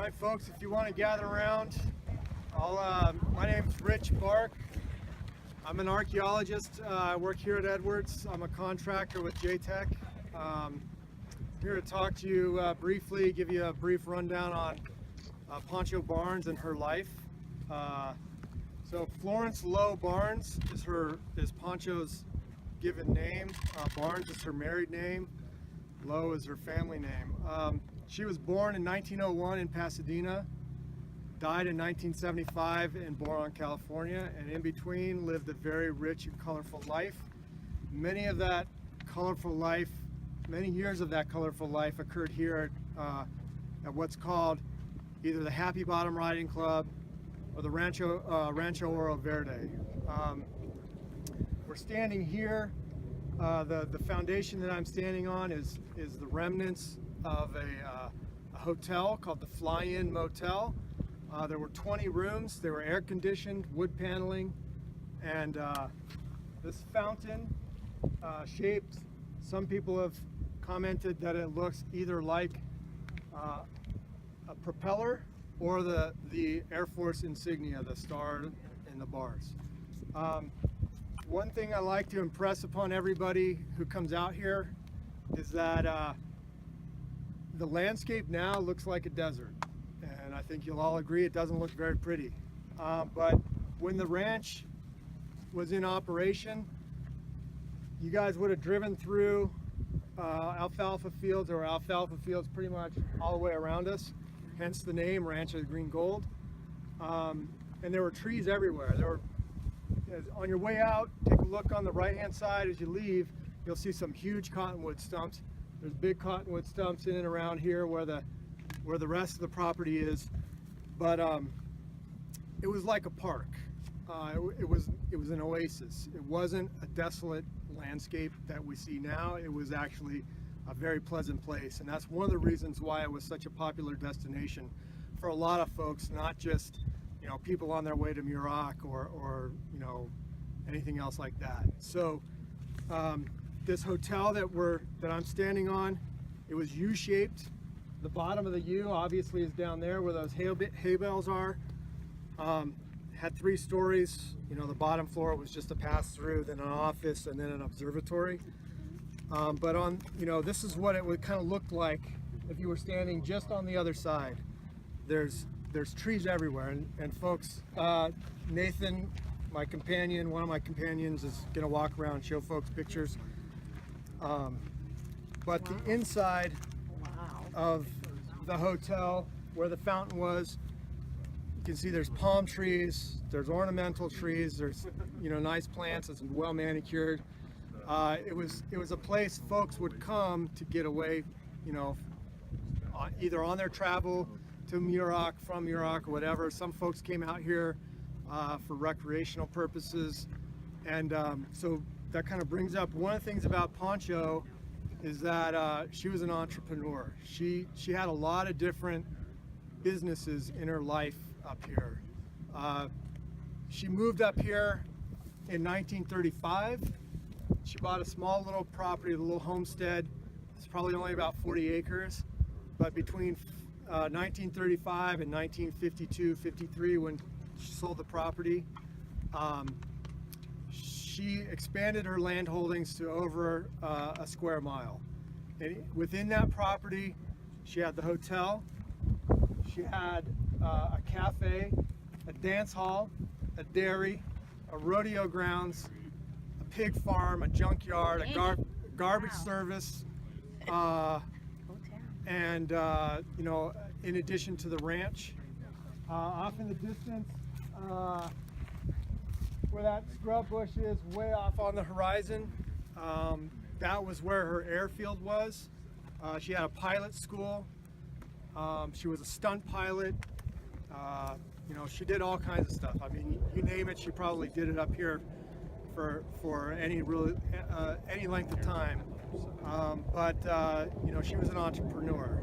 right, folks, if you want to gather around, my name's Rich Bark. I'm an archaeologist. I work here at Edwards. I'm a contractor with JTech. Here to talk to you briefly, give you a brief rundown on Pancho Barnes and her life. So Florence Lowe Barnes is Pancho's given name. Barnes is her married name. Lowe is her family name. She was born in 1901 in Pasadena, died in 1975 in Boron, California, and in between lived a very rich and colorful life. Many years of that colorful life occurred here at what's called either the Happy Bottom Riding Club or the Rancho Oro Verde. We're standing here. The foundation that I'm standing on is the remnants of a hotel called the Fly-In Motel. There were 20 rooms. They were air conditioned, wood paneling, and this fountain shaped, some people have commented that it looks either like a propeller or the Air Force insignia, the star and the bars. One thing I like to impress upon everybody who comes out here is that the landscape now looks like a desert, and I think you'll all agree it doesn't look very pretty. But when the ranch was in operation, you guys would have driven through alfalfa fields. There were alfalfa fields pretty much all the way around us, hence the name Rancho Green Gold. And there were trees everywhere. On your way out, take a look on the right-hand side as you leave. You'll see some huge cottonwood stumps. There's big cottonwood stumps in and around here where the rest of the property is. But it was like a park. It was an oasis. It wasn't a desolate landscape that we see now. It was actually a very pleasant place, and that's one of the reasons why it was such a popular destination for a lot of folks, not just people on their way to Muroc or anything else like that. So this hotel that I'm standing on, it was U-shaped. The bottom of the U obviously is down there where those hay bales are. Had 3 stories. The bottom floor was just a pass-through, then an office, and then an observatory. But on this is what it would kind of look like if you were standing just on the other side. There's trees everywhere, and folks, Nathan, one of my companions, is gonna walk around and show folks pictures. But the inside of the hotel where the fountain was, you can see there's palm trees, there's ornamental trees, there's nice plants, it's well manicured. It was a place folks would come to get away, either on their travel to Muroc, from Muroc, or whatever. Some folks came out here for recreational purposes, and so that kind of brings up one of the things about Pancho is that she was an entrepreneur. She had a lot of different businesses in her life up here. She moved up here in 1935. She bought a small little property, a little homestead. It's probably only about 40 acres, but between 1935 and 1952-53, when she sold the property, she expanded her land holdings to over a square mile. And within that property, she had the hotel, she had a cafe, a dance hall, a dairy, a rodeo grounds, a pig farm, a junkyard, a garbage service, and in addition to the ranch. Off in the distance, where that scrub bush is, way off on the horizon, that was where her airfield was. She had a pilot school. She was a stunt pilot. She did all kinds of stuff. I mean, you name it, she probably did it up here for any length of time. But she was an entrepreneur.